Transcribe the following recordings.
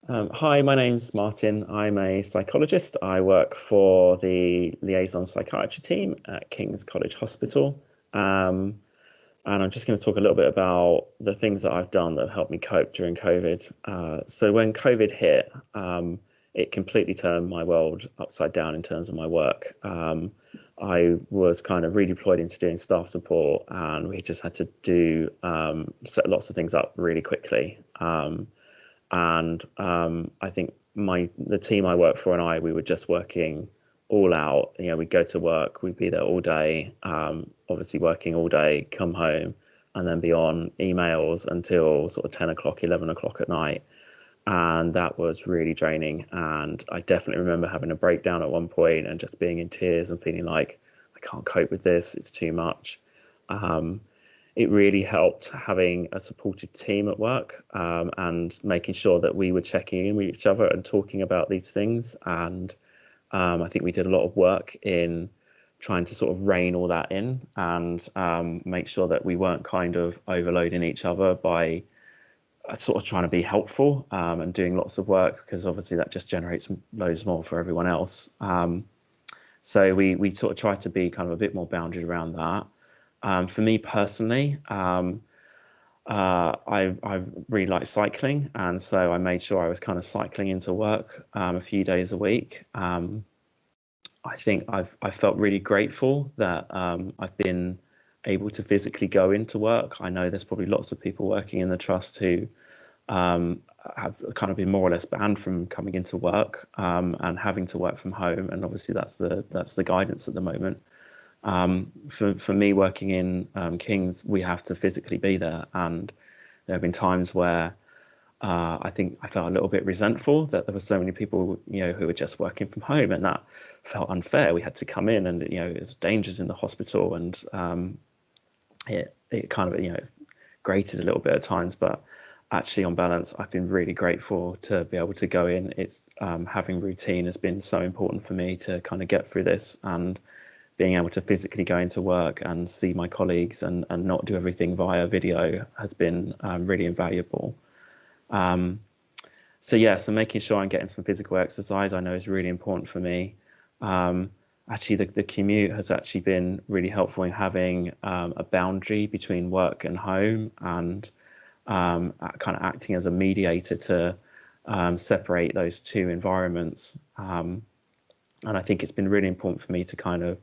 Hi, my name's Martin. I'm a psychologist. I work for the liaison psychiatry team at King's College Hospital. Um, and I'm just going to talk a little bit about the things that I've done that have helped me cope during COVID. So when COVID hit, it completely turned my world upside down in terms of my work. I was kind of redeployed into doing staff support, and we just had to do set lots of things up really quickly. And I think the team I work for and we were just working all out. We'd go to work, we'd be there all day, obviously working all day, come home, and then be on emails until sort of 10 o'clock, 11 o'clock at night. And that was really draining. And I definitely remember having a breakdown at one point and just being in tears and feeling like I can't cope with this. It's too much. Um, it really helped having a supportive team at work, and making sure that we were checking in with each other and talking about these things. And I think we did a lot of work in trying to sort of rein all that in and make sure that we weren't kind of overloading each other by sort of trying to be helpful, and doing lots of work, because obviously that just generates loads more for everyone else. So we sort of tried to be kind of a bit more bounded around that. For me personally, I really like cycling, and so I made sure I was kind of cycling into work a few days a week. I think I felt really grateful that I've been able to physically go into work. I know there's probably lots of people working in the trust who have kind of been more or less banned from coming into work, and having to work from home. And obviously that's the guidance at the moment. For me, working in King's, we have to physically be there, and there have been times where I think I felt a little bit resentful that there were so many people, who were just working from home, and that felt unfair. We had to come in, and there's dangers in the hospital, and it kind of grated a little bit at times, but actually on balance, I've been really grateful to be able to go in. It's having routine has been so important for me to kind of get through this, and being able to physically go into work and see my colleagues and not do everything via video has been really invaluable. So yeah, so making sure I'm getting some physical exercise I know is really important for me. Actually, the commute has actually been really helpful in having a boundary between work and home, and kind of acting as a mediator to separate those two environments. And I think it's been really important for me to kind of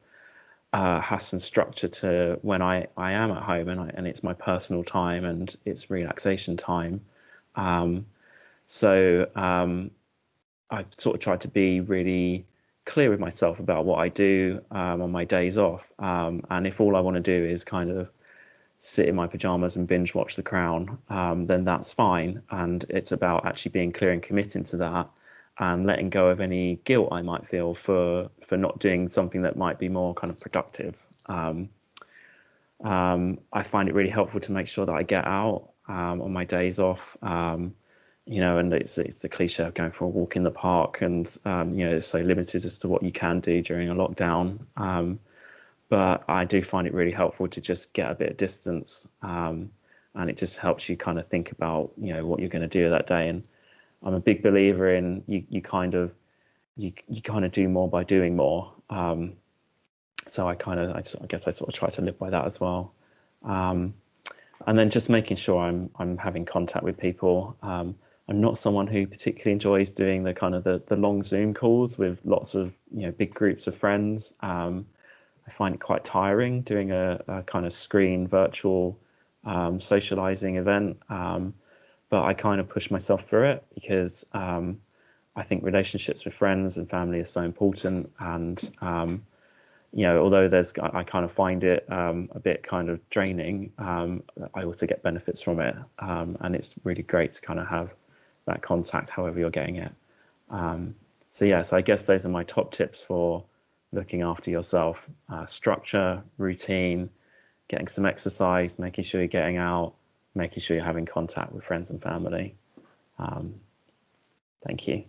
has some structure to when I am at home, and it's my personal time and it's relaxation time. So I sort of try to be really clear with myself about what I do on my days off. And if all I want to do is kind of sit in my pajamas and binge watch The Crown, then that's fine. And it's about actually being clear and committing to that, and letting go of any guilt I might feel for not doing something that might be more kind of productive. I find it really helpful to make sure that I get out on my days off. And it's the cliche of going for a walk in the park, and it's so limited as to what you can do during a lockdown. But I do find it really helpful to just get a bit of distance, and it just helps you kind of think about what you're going to do that day. And I'm a big believer in you kind of do more by doing more. So I guess I sort of try to live by that as well. And then just making sure I'm having contact with people. I'm not someone who particularly enjoys doing the kind of the long Zoom calls with lots of big groups of friends. I find it quite tiring doing a kind of screen virtual socializing event. But I kind of push myself through it, because I think relationships with friends and family are so important. And although I kind of find it a bit kind of draining, I also get benefits from it, and it's really great to kind of have that contact, however you're getting it. So I guess those are my top tips for looking after yourself: structure, routine, getting some exercise, making sure you're getting out, making sure you're having contact with friends and family. Thank you.